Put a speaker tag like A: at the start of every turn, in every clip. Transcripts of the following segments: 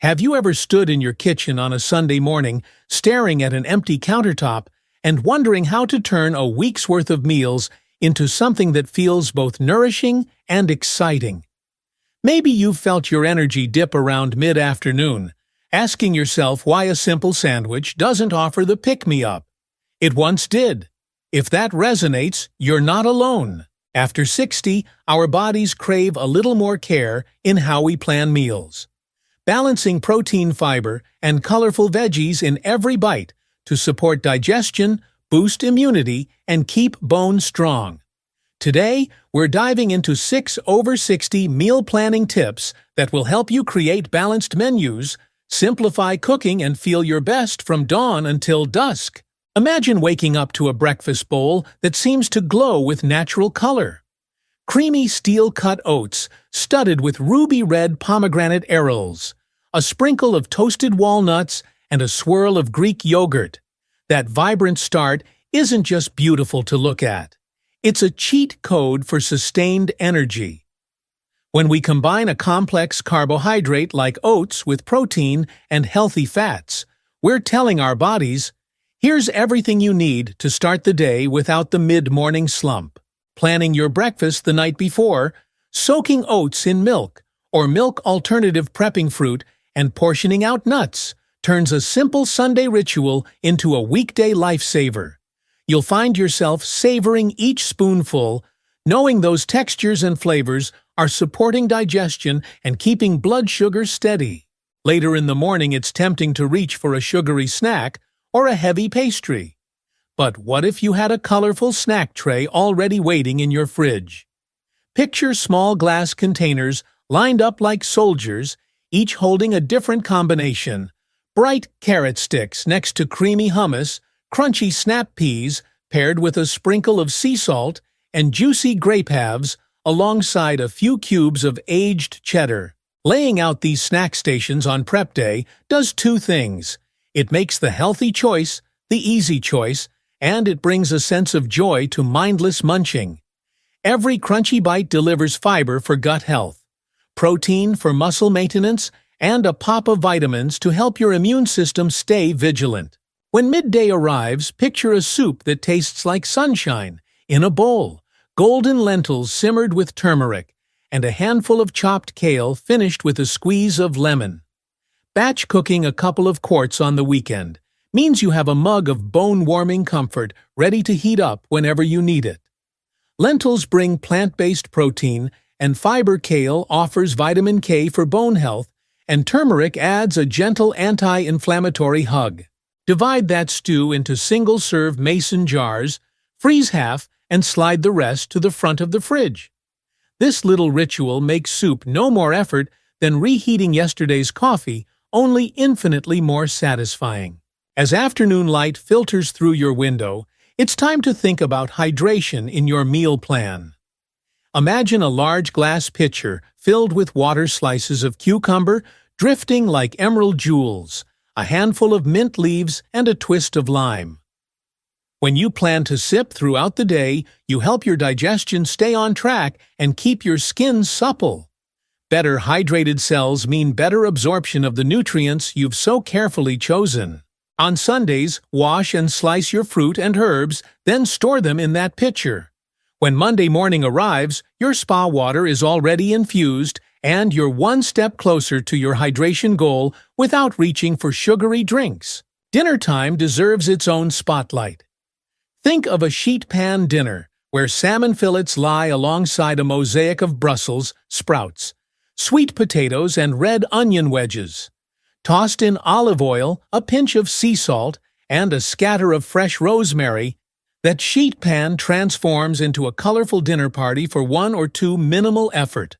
A: Have you ever stood in your kitchen on a Sunday morning, staring at an empty countertop and wondering how to turn a week's worth of meals into something that feels both nourishing and exciting? Maybe you've felt your energy dip around mid-afternoon, asking yourself why a simple sandwich doesn't offer the pick-me-up. It once did. If that resonates, you're not alone. After 60, our bodies crave a little more care in how we plan meals. Balancing protein, fiber, and colorful veggies in every bite to support digestion, boost immunity, and keep bones strong. Today, we're diving into 6 over 60 meal planning tips that will help you create balanced menus, simplify cooking, and feel your best from dawn until dusk. Imagine waking up to a breakfast bowl that seems to glow with natural color. Creamy steel-cut oats studded with ruby-red pomegranate arils, a sprinkle of toasted walnuts, and a swirl of Greek yogurt. That vibrant start isn't just beautiful to look at. It's a cheat code for sustained energy. When we combine a complex carbohydrate like oats with protein and healthy fats, we're telling our bodies, here's everything you need to start the day without the mid-morning slump. Planning your breakfast the night before, soaking oats in milk, or milk alternative prepping fruit, and portioning out nuts turns a simple Sunday ritual into a weekday lifesaver. You'll find yourself savoring each spoonful, knowing those textures and flavors are supporting digestion and keeping blood sugar steady. Later in the morning, it's tempting to reach for a sugary snack or a heavy pastry. But what if you had a colorful snack tray already waiting in your fridge? Picture small glass containers lined up like soldiers, each holding a different combination. Bright carrot sticks next to creamy hummus, crunchy snap peas paired with a sprinkle of sea salt, and juicy grape halves alongside a few cubes of aged cheddar. Laying out these snack stations on prep day does 2 things. It makes the healthy choice the easy choice, and it brings a sense of joy to mindless munching. Every crunchy bite delivers fiber for gut health, protein for muscle maintenance, and a pop of vitamins to help your immune system stay vigilant. When midday arrives, picture a soup that tastes like sunshine in a bowl, golden lentils simmered with turmeric, and a handful of chopped kale finished with a squeeze of lemon. Batch cooking a couple of quarts on the weekend means you have a mug of bone-warming comfort ready to heat up whenever you need it. Lentils bring plant-based protein, and fiber. Kale offers vitamin K for bone health, and turmeric adds a gentle anti-inflammatory hug. Divide that stew into single-serve mason jars, freeze half, and slide the rest to the front of the fridge. This little ritual makes soup no more effort than reheating yesterday's coffee, only infinitely more satisfying. As afternoon light filters through your window, it's time to think about hydration in your meal plan. Imagine a large glass pitcher filled with water, slices of cucumber drifting like emerald jewels, a handful of mint leaves, and a twist of lime. When you plan to sip throughout the day, you help your digestion stay on track and keep your skin supple. Better hydrated cells mean better absorption of the nutrients you've so carefully chosen. On Sundays, wash and slice your fruit and herbs, then store them in that pitcher. When Monday morning arrives, your spa water is already infused, and you're one step closer to your hydration goal without reaching for sugary drinks. Dinner time deserves its own spotlight. Think of a sheet pan dinner, where salmon fillets lie alongside a mosaic of Brussels sprouts, sweet potatoes, and red onion wedges. Tossed in olive oil, a pinch of sea salt, and a scatter of fresh rosemary, that sheet pan transforms into a colorful dinner party for 1 or 2 minimal effort.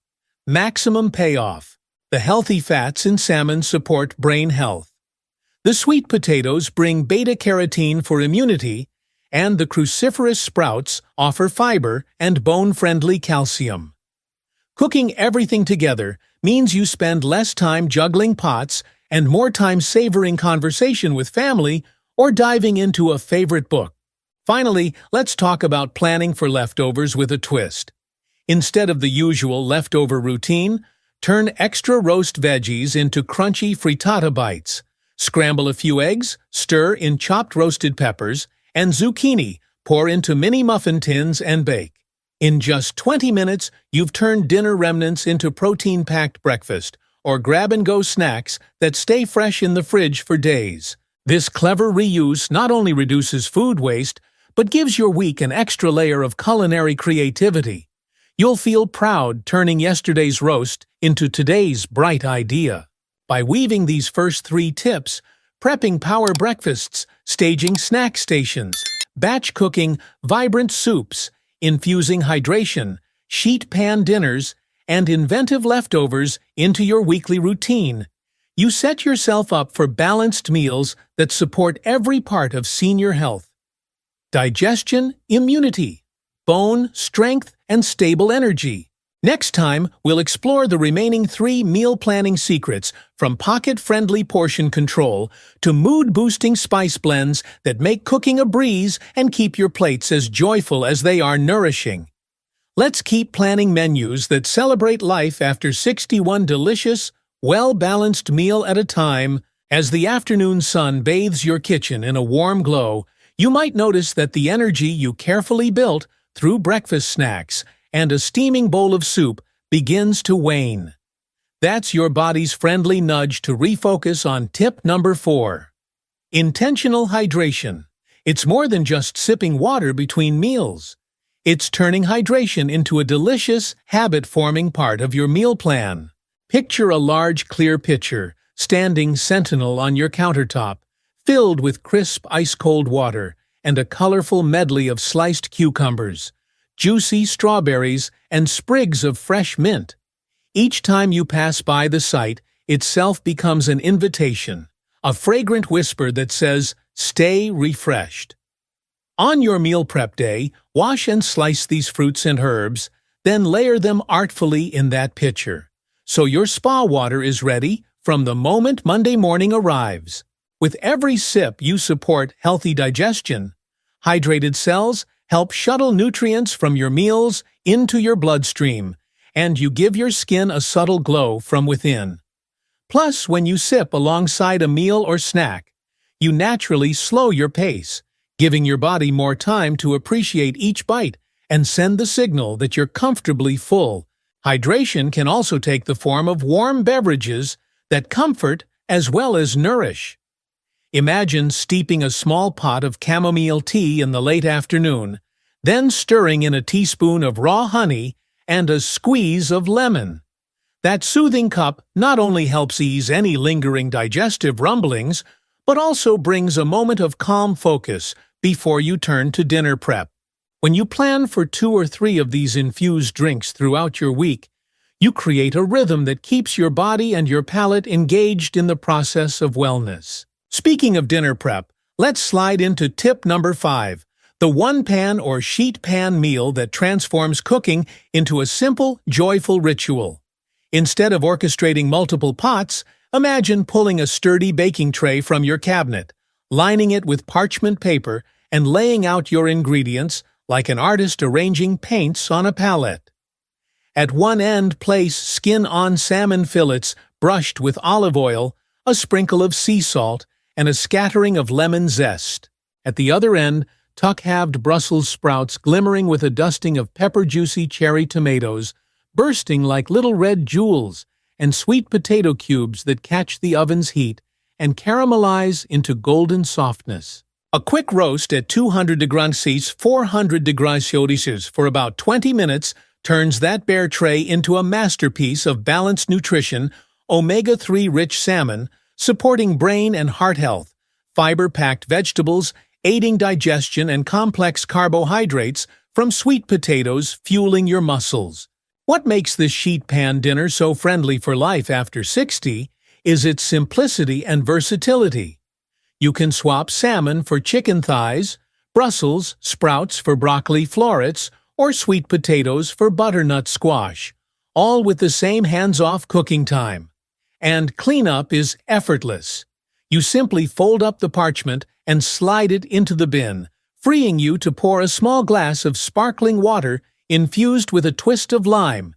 A: Maximum payoff. The healthy fats in salmon support brain health. The sweet potatoes bring beta-carotene for immunity, and the cruciferous sprouts offer fiber and bone-friendly calcium. Cooking everything together means you spend less time juggling pots and more time savoring conversation with family or diving into a favorite book. Finally, let's talk about planning for leftovers with a twist. Instead of the usual leftover routine, Turn extra roast veggies into crunchy frittata bites. Scramble a few eggs, stir in chopped roasted peppers, and zucchini, pour into mini muffin tins and bake. In just 20 minutes, you've turned dinner remnants into protein-packed breakfast, or grab-and-go snacks that stay fresh in the fridge for days. This clever reuse not only reduces food waste, but gives your week an extra layer of culinary creativity. You'll feel proud turning yesterday's roast into today's bright idea. By weaving these first 3 tips, prepping power breakfasts, staging snack stations, batch cooking vibrant soups, infusing hydration, sheet pan dinners, and inventive leftovers into your weekly routine, you set yourself up for balanced meals that support every part of senior health. Digestion, immunity, bone, strength, and stable energy. Next time, we'll explore the remaining 3 meal planning secrets, from pocket-friendly portion control to mood-boosting spice blends that make cooking a breeze and keep your plates as joyful as they are nourishing. Let's keep planning menus that celebrate life after 61 delicious, well-balanced meal at a time. As the afternoon sun bathes your kitchen in a warm glow, you might notice that the energy you carefully built through breakfast snacks and a steaming bowl of soup begins to wane. That's your body's friendly nudge to refocus on tip number 4. Intentional hydration. It's more than just sipping water between meals. It's turning hydration into a delicious, habit-forming part of your meal plan. Picture a large, clear pitcher standing sentinel on your countertop, filled with crisp, ice-cold water and a colorful medley of sliced cucumbers, juicy strawberries, and sprigs of fresh mint. Each time you pass by the site, itself becomes an invitation, a fragrant whisper that says, "Stay refreshed." On your meal prep day, wash and slice these fruits and herbs, then layer them artfully in that pitcher, so your spa water is ready from the moment Monday morning arrives. With every sip, you support healthy digestion. Hydrated cells help shuttle nutrients from your meals into your bloodstream, and you give your skin a subtle glow from within. Plus, when you sip alongside a meal or snack, you naturally slow your pace, giving your body more time to appreciate each bite and send the signal that you're comfortably full. Hydration can also take the form of warm beverages that comfort as well as nourish. Imagine steeping a small pot of chamomile tea in the late afternoon, then stirring in a teaspoon of raw honey and a squeeze of lemon. That soothing cup not only helps ease any lingering digestive rumblings, but also brings a moment of calm focus before you turn to dinner prep. When you plan for 2 or 3 of these infused drinks throughout your week, you create a rhythm that keeps your body and your palate engaged in the process of wellness. Speaking of dinner prep, let's slide into tip number 5, the one-pan or sheet pan meal that transforms cooking into a simple, joyful ritual. Instead of orchestrating multiple pots, imagine pulling a sturdy baking tray from your cabinet, lining it with parchment paper, and laying out your ingredients like an artist arranging paints on a palette. At one end, place skin-on salmon fillets brushed with olive oil, a sprinkle of sea salt, and a scattering of lemon zest. At the other end, tuck halved Brussels sprouts glimmering with a dusting of pepper-juicy cherry tomatoes, bursting like little red jewels, and sweet potato cubes that catch the oven's heat and caramelize into golden softness. A quick roast at 200 degrees Celsius, 400 degrees Celsius for about 20 minutes turns that bare tray into a masterpiece of balanced nutrition, omega-3 rich salmon, supporting brain and heart health, fiber-packed vegetables, aiding digestion, and complex carbohydrates from sweet potatoes fueling your muscles. What makes this sheet pan dinner so friendly for life after 60 is its simplicity and versatility. You can swap salmon for chicken thighs, Brussels sprouts for broccoli florets, or sweet potatoes for butternut squash, all with the same hands-off cooking time. And cleanup is effortless. You simply fold up the parchment and slide it into the bin, freeing you to pour a small glass of sparkling water infused with a twist of lime,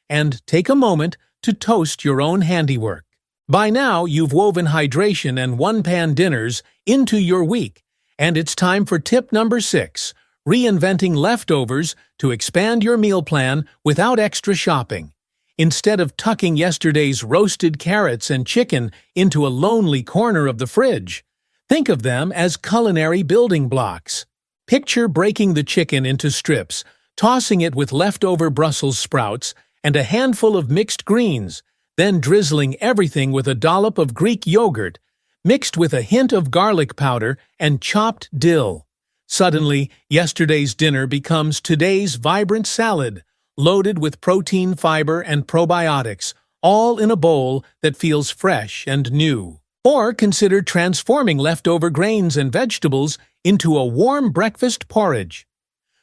A: and take a moment to toast your own handiwork. By now, you've woven hydration and one-pan dinners into your week, and it's time for tip number 6, reinventing leftovers to expand your meal plan without extra shopping. Instead of tucking yesterday's roasted carrots and chicken into a lonely corner of the fridge, think of them as culinary building blocks. Picture breaking the chicken into strips, tossing it with leftover Brussels sprouts and a handful of mixed greens, then drizzling everything with a dollop of Greek yogurt, mixed with a hint of garlic powder and chopped dill. Suddenly, yesterday's dinner becomes today's vibrant salad, loaded with protein, fiber, and probiotics, all in a bowl that feels fresh and new. Or consider transforming leftover grains and vegetables into a warm breakfast porridge.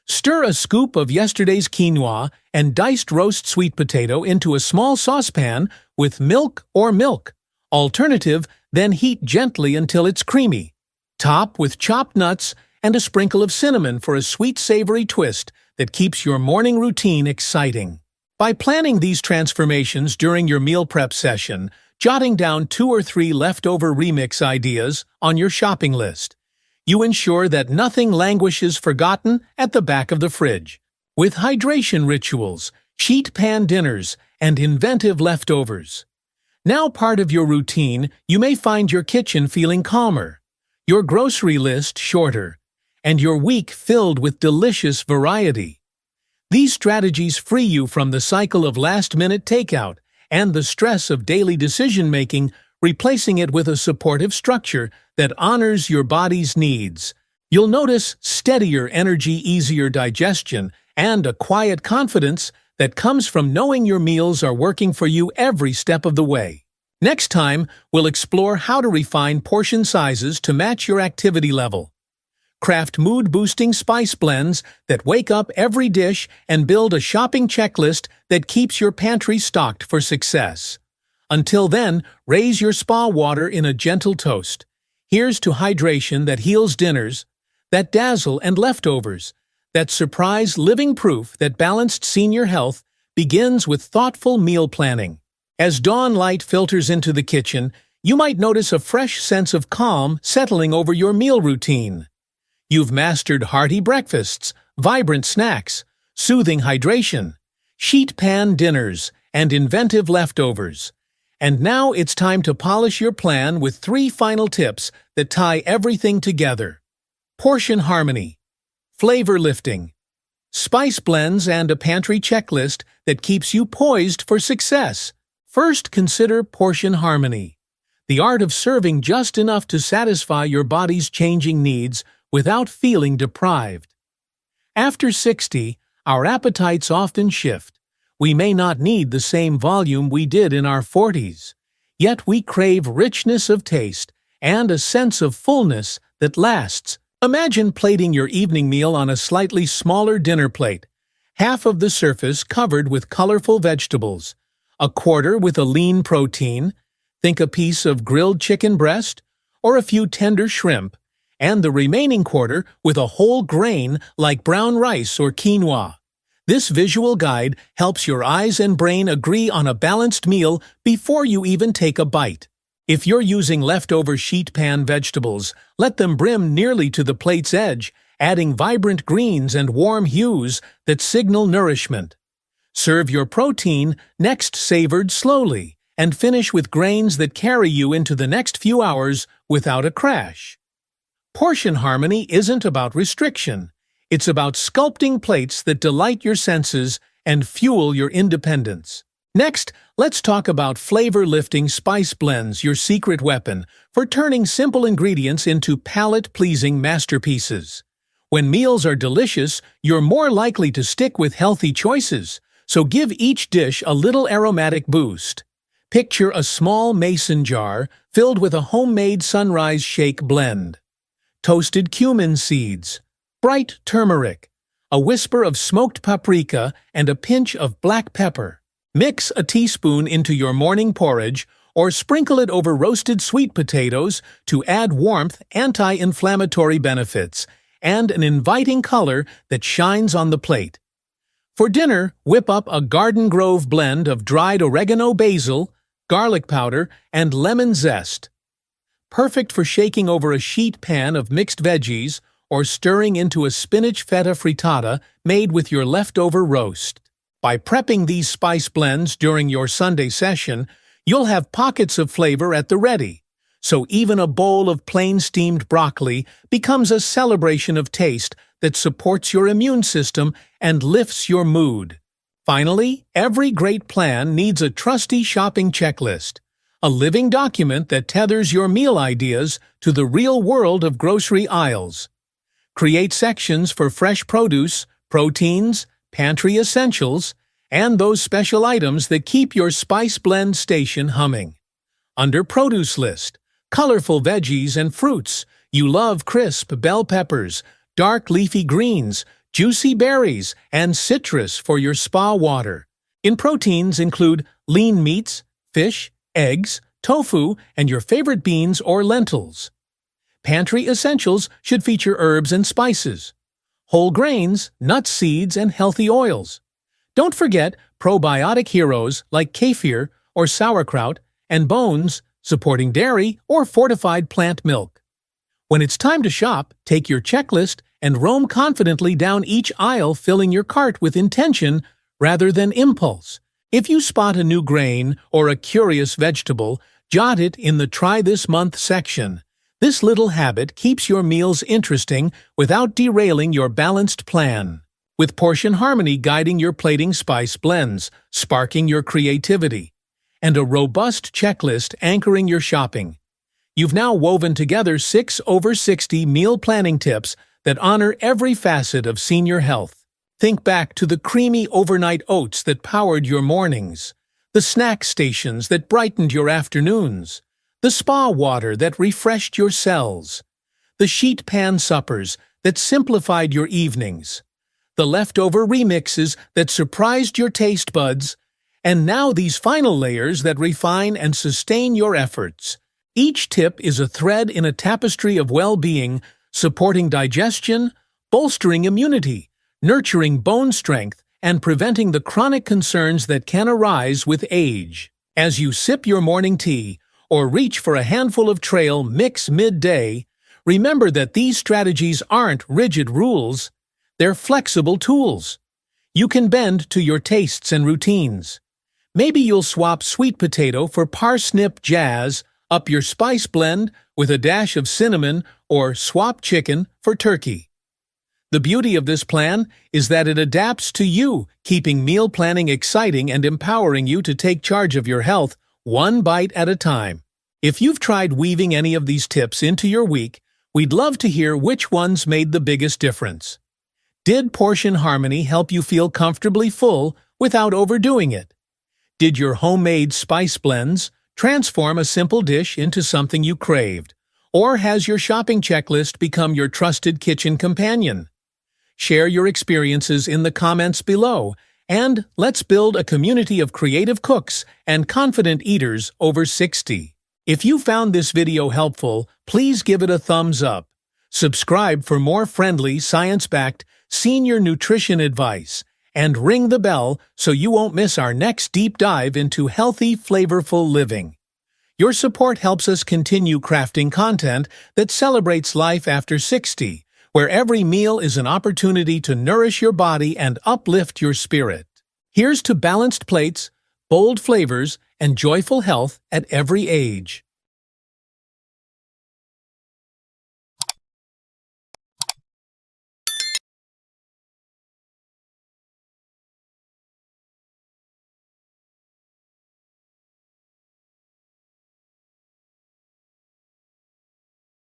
A: Stir a scoop of yesterday's quinoa and diced roast sweet potato into a small saucepan with milk or milk. Alternative, then heat gently until it's creamy. Top with chopped nuts and a sprinkle of cinnamon for a sweet savory twist that keeps your morning routine exciting. By planning these transformations during your meal prep session, jotting down 2 or 3 leftover remix ideas on your shopping list, you ensure that nothing languishes forgotten at the back of the fridge. With hydration rituals, sheet pan dinners, and inventive leftovers now part of your routine, you may find your kitchen feeling calmer, your grocery list shorter, and your week filled with delicious variety. These strategies free you from the cycle of last-minute takeout and the stress of daily decision-making, replacing it with a supportive structure that honors your body's needs. You'll notice steadier energy, easier digestion, and a quiet confidence that comes from knowing your meals are working for you every step of the way. Next time, we'll explore how to refine portion sizes to match your activity level. Craft mood-boosting spice blends that wake up every dish and build a shopping checklist that keeps your pantry stocked for success. Until then, raise your spa water in a gentle toast. Here's to hydration that heals dinners, that dazzle and leftovers, that surprise living proof that balanced senior health begins with thoughtful meal planning. As dawn light filters into the kitchen, you might notice a fresh sense of calm settling over your meal routine. You've mastered hearty breakfasts, vibrant snacks, soothing hydration, sheet pan dinners, and inventive leftovers. And now it's time to polish your plan with 3 final tips that tie everything together. Portion harmony, flavor lifting, spice blends, and a pantry checklist that keeps you poised for success. First, consider portion harmony, the art of serving just enough to satisfy your body's changing needs without feeling deprived. After 60, our appetites often shift. We may not need the same volume we did in our 40s, yet we crave richness of taste and a sense of fullness that lasts. Imagine plating your evening meal on a slightly smaller dinner plate, half of the surface covered with colorful vegetables, a quarter with a lean protein, think a piece of grilled chicken breast, or a few tender shrimp, and the remaining quarter with a whole grain like brown rice or quinoa. This visual guide helps your eyes and brain agree on a balanced meal before you even take a bite. If you're using leftover sheet pan vegetables, let them brim nearly to the plate's edge, adding vibrant greens and warm hues that signal nourishment. Serve your protein next savored slowly, and finish with grains that carry you into the next few hours without a crash. Portion harmony isn't about restriction. It's about sculpting plates that delight your senses and fuel your independence. Next, let's talk about flavor-lifting spice blends, your secret weapon for turning simple ingredients into palate-pleasing masterpieces. When meals are delicious, you're more likely to stick with healthy choices, so give each dish a little aromatic boost. Picture a small mason jar filled with a homemade sunrise shake blend. Toasted cumin seeds, bright turmeric, a whisper of smoked paprika, and a pinch of black pepper. Mix a teaspoon into your morning porridge or sprinkle it over roasted sweet potatoes to add warmth, anti-inflammatory benefits, and an inviting color that shines on the plate. For dinner, whip up a Garden Grove blend of dried oregano, basil, garlic powder, and lemon zest. Perfect for shaking over a sheet pan of mixed veggies or stirring into a spinach feta frittata made with your leftover roast. By prepping these spice blends during your Sunday session, you'll have pockets of flavor at the ready, so even a bowl of plain steamed broccoli becomes a celebration of taste that supports your immune system and lifts your mood. Finally, every great plan needs a trusty shopping checklist, a living document that tethers your meal ideas to the real world of grocery aisles. Create sections for fresh produce, proteins, pantry essentials, and those special items that keep your spice blend station humming. Under Produce List, colorful veggies and fruits. You love crisp bell peppers, dark leafy greens, juicy berries, and citrus for your spa water. In proteins include lean meats, fish, eggs, tofu, and your favorite beans or lentils. Pantry essentials should feature herbs and spices, whole grains, nuts, seeds, and healthy oils. Don't forget probiotic heroes like kefir or sauerkraut, and bones, supporting dairy or fortified plant milk. When it's time to shop, take your checklist and roam confidently down each aisle, filling your cart with intention rather than impulse. If you spot a new grain or a curious vegetable, jot it in the Try This Month section. This little habit keeps your meals interesting without derailing your balanced plan. With portion harmony guiding your plating, spice blends, sparking your creativity, and a robust checklist anchoring your shopping, you've now woven together 6 over 60 meal planning tips that honor every facet of senior health. Think back to the creamy overnight oats that powered your mornings, the snack stations that brightened your afternoons, the spa water that refreshed your cells, the sheet pan suppers that simplified your evenings, the leftover remixes that surprised your taste buds, and now these final layers that refine and sustain your efforts. Each tip is a thread in a tapestry of well-being, supporting digestion, bolstering immunity, nurturing bone strength, and preventing the chronic concerns that can arise with age. As you sip your morning tea or reach for a handful of trail mix midday, remember that these strategies aren't rigid rules, they're flexible tools. You can bend to your tastes and routines. Maybe you'll swap sweet potato for parsnip jazz, up your spice blend with a dash of cinnamon, or swap chicken for turkey. The beauty of this plan is that it adapts to you, keeping meal planning exciting and empowering you to take charge of your health one bite at a time. If you've tried weaving any of these tips into your week, we'd love to hear which ones made the biggest difference. Did portion harmony help you feel comfortably full without overdoing it? Did your homemade spice blends transform a simple dish into something you craved? Or has your shopping checklist become your trusted kitchen companion? Share your experiences in the comments below, and let's build a community of creative cooks and confident eaters over 60. If you found this video helpful, please give it a thumbs up. Subscribe for more friendly, science-backed senior nutrition advice, and ring the bell so you won't miss our next deep dive into healthy, flavorful living. Your support helps us continue crafting content that celebrates life after 60, where every meal is an opportunity to nourish your body and uplift your spirit. Here's to balanced plates, bold flavors, and joyful health at every age.